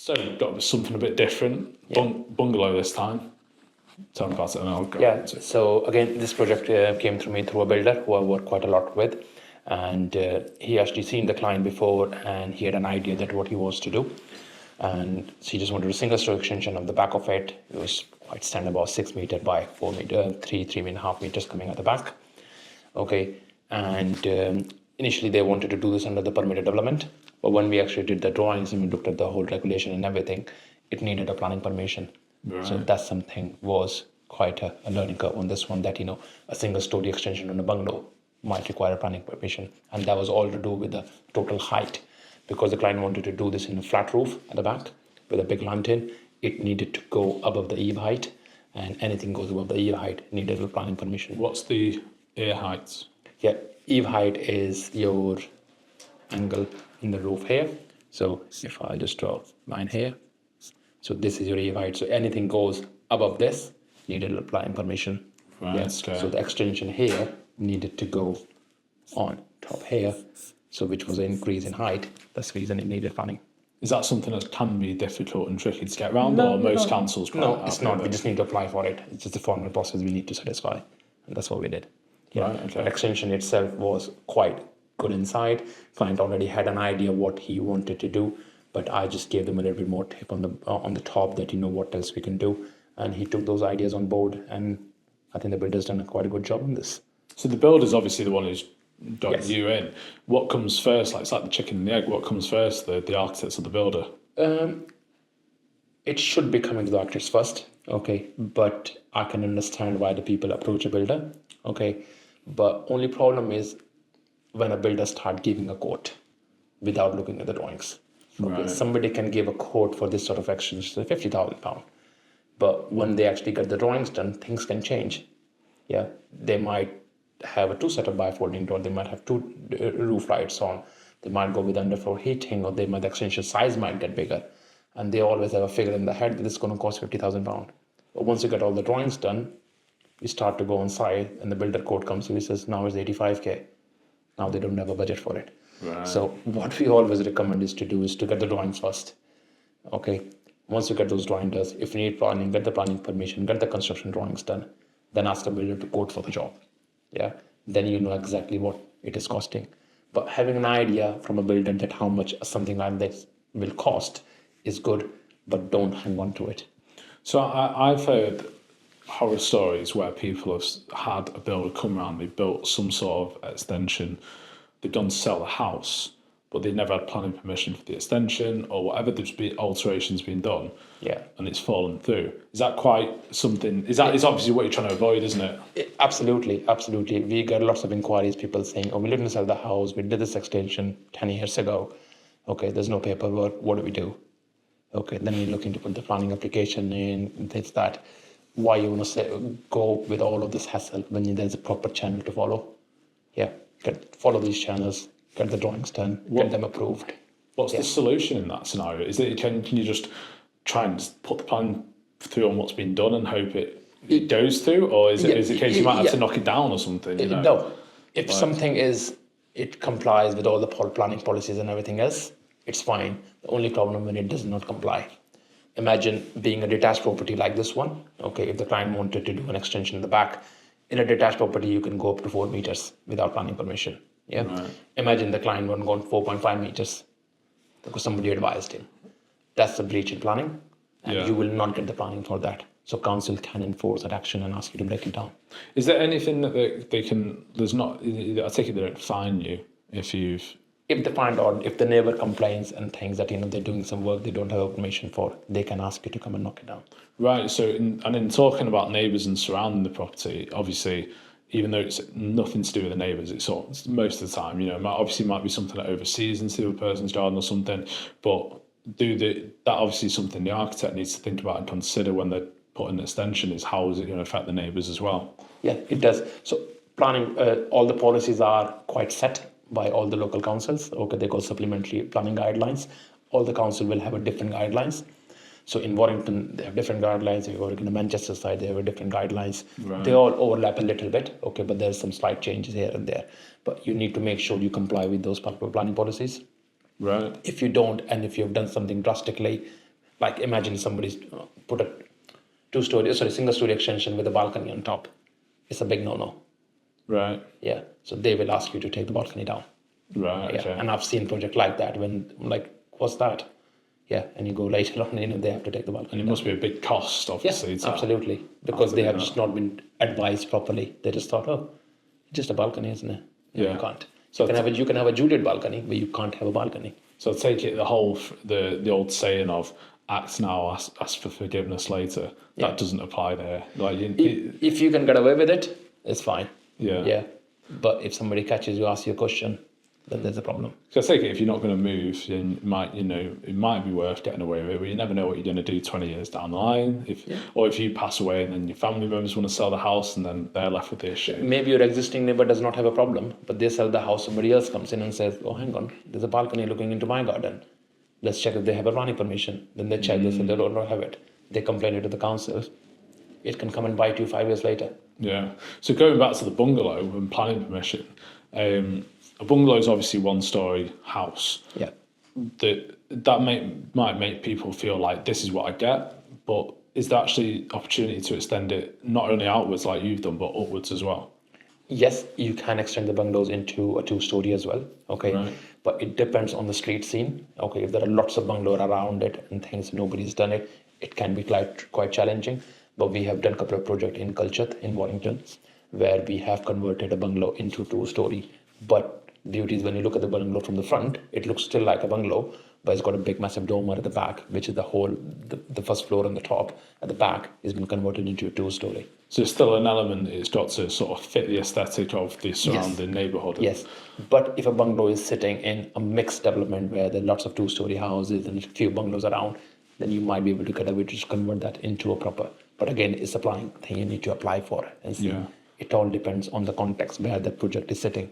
So we've got something a bit different. Yeah. Bungalow this time. Tell me about it and I'll go Yeah, into it. so again, this project came through me through a builder who I work quite a lot with. And he actually seen the client before and he had an idea that what he wants to do. And so he just wanted a single stroke extension of the back of it. It was quite standard, about 6 meter by 4 meter, 3.5 meters coming at the back. Okay, and initially they wanted to do this under the permitted development, but when we actually did the drawings and we looked at the whole regulation and everything, it needed a planning permission. Right. So that's something was quite a learning curve on this one, that a single story extension on a bungalow might require a planning permission, and that was all to do with the total height, because the client wanted to do this in a flat roof at the back with a big lantern. It needed to go above the eave height, and anything goes above the eave height needed a planning permission. What's the ear height? Yeah, eave height is your angle in the roof here. So if I just draw line here, so this is your eave height. So anything goes above this needed a planning permission. Right, Yeah. okay. So the extension here needed to go on top here. So which was an increase in height. That's the reason it needed planning. Is that something that can be difficult and tricky to get around, or most councils? No, it's not. We just need to apply for it. It's just a formal process we need to satisfy, and that's what we did. Yeah. Right, okay. The extension itself was quite good inside. Client already had an idea what he wanted to do, but I just gave them a little bit more tip on the top that what else we can do, and he took those ideas on board, and I think the builder's done quite a good job on this. So the builder's obviously the one who's got Yes. you in. What comes first? Like, it's like the chicken and the egg. What comes first? The architects or the builder? It should be coming to the architects first, okay, but I can understand why the people approach a builder, okay, but only problem is when a builder start giving a quote without looking at the drawings. Okay, Right. somebody can give a quote for this sort of action, so £50,000, but when they actually get the drawings done, things can change. Yeah, they might have a 2 set of bifolding door, they might have 2 roof lights on, they might go with underfloor heating, or the extension size might get bigger, and they always have a figure in the head that this is going to cost £50,000. But once you get all the drawings done, you start to go on site, and the builder quote comes to you, says now it's 85k. Now they don't have a budget for it. Right. So what we always recommend is to get the drawings first. Okay, once you get those drawings done, if you need planning, get the planning permission, get the construction drawings done, then ask a builder to quote for the job. Yeah, then you know exactly what it is costing. But having an idea from a builder that how much something like this will cost is good, but don't hang on to it. So I've heard horror stories where people have had a builder come around, they built some sort of extension, they've done sell the house, but they never had planning permission for the extension or whatever, there's been alterations been done. Yeah. And it's fallen through. Is that quite something? Is obviously what you're trying to avoid, isn't it? Absolutely. We get lots of inquiries, people saying, oh, we didn't sell the house, we did this extension 10 years ago. Okay, there's no paperwork, what do we do? Okay, then you're looking to put the planning application in, and things that. Why you want to go with all of this hassle when there's a proper channel to follow? Yeah, follow these channels, get the drawings done, get them approved. What's the solution in that scenario? Is it can you just try and put the plan through on what's been done and hope it goes through, or is it a case you might have to knock it down or something? No, if something it complies with all the planning policies and everything else, it's fine. The only problem when it does not comply. Imagine being a detached property like this one. Okay, if the client wanted to do an extension in the back, in a detached property you can go up to 4 meters without planning permission. Yeah. Right. Imagine the client want to go 4.5 meters because somebody advised him. That's a breach in planning, and you will not get the planning for that. So council can enforce that action and ask you to break it down. Is there anything that they can? There's not. I take it they don't fine you if they find out, if the neighbor complains and thinks that they're doing some work they don't have permission for, they can ask you to come and knock it down. Right. So in talking about neighbours and surrounding the property, obviously, even though it's nothing to do with the neighbours, it's most of the time, might be something that oversees into the other person's garden or something, but that obviously is something the architect needs to think about and consider when they're putting an extension, is how is it going to affect the neighbours as well? Yeah, it does. So planning, all the policies are quite set by all the local councils. Okay, they call supplementary planning guidelines. All the council will have a different guidelines. So in Warrington, they have different guidelines. If you go to the Manchester side, they have a different guidelines. Right. They all overlap a little bit, okay, but there's some slight changes here and there. But you need to make sure you comply with those planning policies. Right. If you don't, and if you've done something drastically Like imagine somebody's put a single story extension with a balcony on top. It's a big no-no. Right. Yeah. So they will ask you to take the balcony down. Right. Yeah. Okay. And I've seen projects like that when I'm like, what's that? Yeah. And you go later on, they have to take the balcony And it must be a big cost, obviously. Yeah, to absolutely. Because they have that. just not been advised properly. They just thought, oh, it's just a balcony, isn't it? Yeah. You can't. So You can have a Juliet balcony, but you can't have a balcony. So I take it the old saying of act now, ask for forgiveness later. Yeah. That doesn't apply there. Like If you can get away with it, it's fine. yeah. Yeah. But if somebody catches you, asks you a question, then there's a problem. So I take it if you're not going to move, then it might be worth getting away with it, but you never know what you're going to do 20 years down the line. Or if you pass away and then your family members want to sell the house and then they're left with the issue. Maybe your existing neighbor does not have a problem, but they sell the house, somebody else comes in and says, oh, hang on, there's a balcony looking into my garden. Let's check if they have a planning permission. Then they check, they say they don't have it. They complain it to the council. It can come and bite you 5 years later. Yeah. So going back to the bungalow and planning permission, a bungalow is obviously 1-story house. Yeah. That might make people feel like this is what I get, but is there actually opportunity to extend it not only outwards like you've done, but upwards as well? Yes, you can extend the bungalows into a 2-story as well. Okay. Right. But it depends on the street scene. Okay. If there are lots of bungalows around it and things, nobody's done it, it can be quite challenging. But we have done a couple of projects in Culcheth, in Warrington, where we have converted a bungalow into 2-story. But beauty is when you look at the bungalow from the front, it looks still like a bungalow, but it's got a big massive dormer at the back, which is the first floor on the top. At the back has been converted into a 2-story. So it's still an element, it's got to sort of fit the aesthetic of the surrounding neighbourhood. Yes, but if a bungalow is sitting in a mixed development where there are lots of 2-story houses and a few bungalows around, then you might be able to get away to just convert that into a proper. But again, it's a applying thing you need to apply for. And see. Yeah. It all depends on the context where that project is sitting.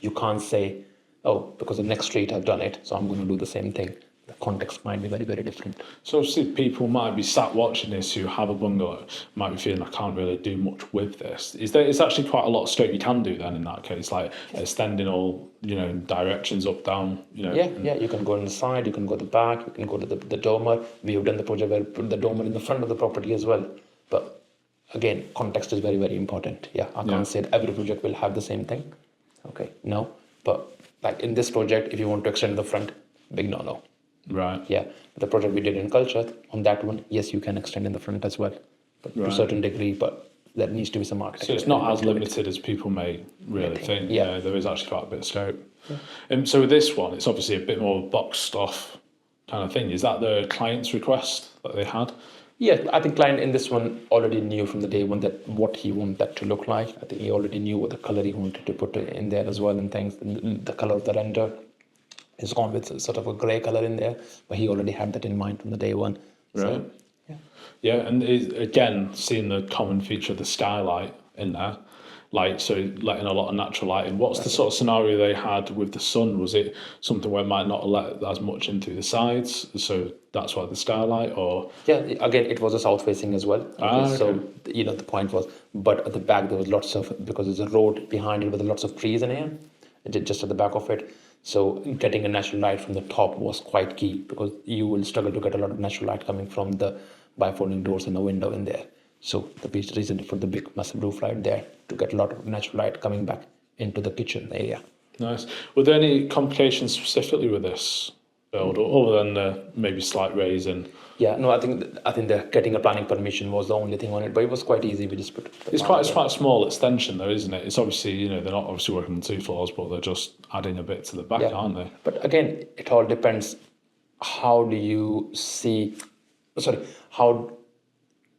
You can't say, oh, because the next street I've done it, so I'm going to do the same thing. The context might be very, very different. So obviously people might be sat watching this who have a bungalow, might be feeling I can't really do much with this. It's actually quite a lot of stuff you can do then in that case, like extending all, directions up, down, Yeah, you can go on the side, you can go to the back, you can go to the dormer. We have done the project where we put the dormer in the front of the property as well. But again, context is very, very important. Yeah, I can't say that every project will have the same thing. Okay, no. But like in this project, if you want to extend the front, big no. Right. Yeah, the project we did in Culcheth, on that one, yes, you can extend in the front as well, but to a certain degree, but there needs to be some architecture. So it's not as limited as people may really think. Yeah. There is actually quite a bit of scope. Yeah. So with this one, it's obviously a bit more boxed off kind of thing. Is that the client's request that they had? Yeah, I think client in this one already knew from the day one that what he wanted that to look like. I think he already knew what the color he wanted to put in there as well and things. The color of the render is gone with sort of a grey color in there, but he already had that in mind from the day one. Right. So, yeah. Yeah, and again, seeing the common feature of the skylight in there, so letting a lot of natural light in. What's the sort of scenario they had with the sun? Was it something where it might not let as much in through the sides, so that's why the skylight, or? Yeah, again, it was a south facing as well. Okay. So, the point was, but at the back there was lots of, because there's a road behind it with lots of trees in here, just at the back of it. So getting a natural light from the top was quite key, because you will struggle to get a lot of natural light coming from the bifolding doors and the window in there. So the reason for the big massive roof light there, to get a lot of natural light coming back into the kitchen area. Nice. Were there any complications specifically with this build, other than the maybe slight raise in? Yeah, no, I think the getting a planning permission was the only thing on it, but it was quite easy. We just put. It's quite a small extension though, isn't it? It's obviously they're not obviously working on 2 floors, but they're just adding a bit to the back, aren't they? But again, it all depends. How do you see?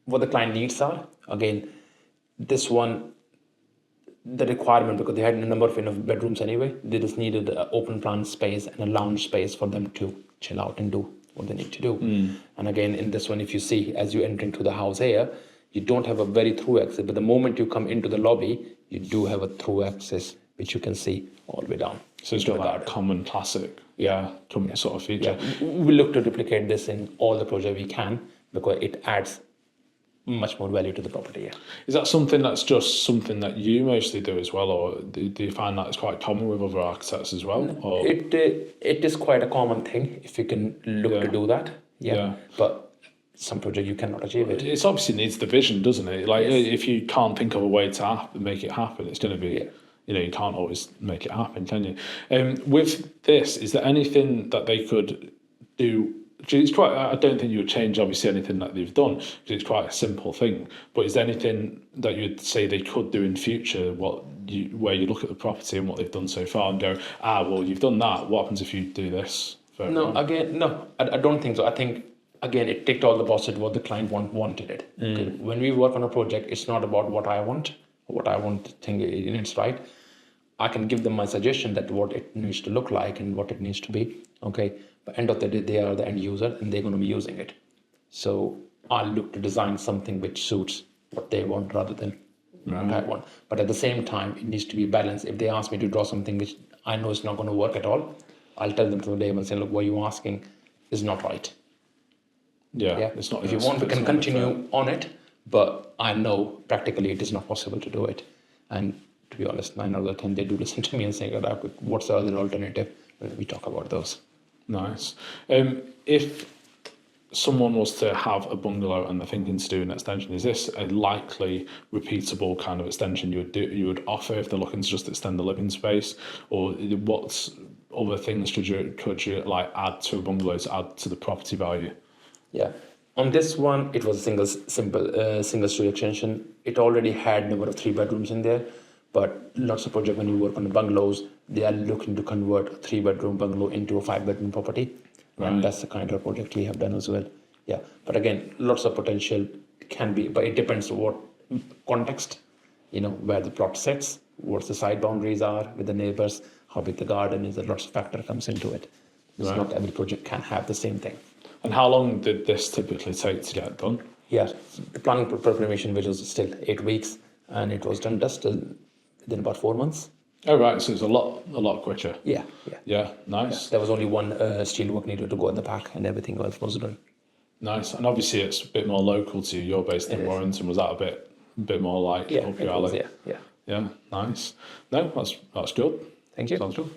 What the client needs are. Again, this one, the requirement, because they had a number of enough bedrooms anyway, they just needed an open plan space and a lounge space for them to chill out and do what they need to do. And again, in this one, if you see, as you enter into the house here, you don't have a very through exit, but the moment you come into the lobby, you do have a through access, which you can see all the way down. So it's got that common classic, sort of feature. Yeah. We look to replicate this in all the projects we can, because it adds much more value to the property. Yeah. Is that something that's just something that you mostly do as well, or do you find that it's quite common with other architects as well? Or? It is quite a common thing if you can look to do that. Yeah. But some project you cannot achieve it. It obviously needs the vision, doesn't it? Like, Yes. if you can't think of a way to make it happen, it's going to be, Yeah. you can't always make it happen, can you? With this, is there anything that they could do? 'Cause it's quite. I don't think you would change, obviously, anything that they've done, because it's quite a simple thing. But is there anything that you'd say they could do in future? Where you look at the property and what they've done so far and go, well, you've done that. What happens if you do this? No, again, no, I don't think so. I think, again, it ticked all the boxes what the client wanted it. Okay. When we work on a project, it's not about what I want to think it's right. I can give them my suggestion that what it needs to look like and what it needs to be. Okay. But end of the day, they are the end user and they're going to be using it. So I'll look to design something which suits what they want rather than what I want. But at the same time, it needs to be balanced. If they ask me to draw something which I know is not going to work at all, I'll tell them to the label and say, look, what you're asking is not right. Yeah. It's not. If you want, we can continue on it, but I know practically it is not possible to do it. And to be honest, 9 out of 10, they do listen to me and say, what's the other alternative? We talk about those. Nice. If someone was to have a bungalow and they're thinking to do an extension, is this a likely repeatable kind of extension you would offer if they're looking to just extend the living space, or what other things could you like add to a bungalow to add to the property value? Yeah. On this one, it was a single story extension. It already had number of 3 bedrooms in there, but lots of projects when you work on the bungalows, they are looking to convert a 3-bedroom bungalow into a 5-bedroom property. Right. And that's the kind of project we have done as well. Yeah. But again, lots of potential can be, but it depends on what context, where the plot sits, what the side boundaries are with the neighbors, how big the garden is, lots of factor comes into it. It's not every project can have the same thing. And how long did this typically take to get done? Yeah, the planning preparation, which was still 8 weeks, and it was done just within about 4 months. Oh, right. So it's a lot quicker. Yeah. Yeah, nice. Yeah, there was only one steel work needed to go at the back, and everything else was done. Nice. And obviously it's a bit more local to you. You're based in Warrington. Was that a bit more like up your alley? Yeah. Yeah, nice. No, that's good. Thank you. Sounds good.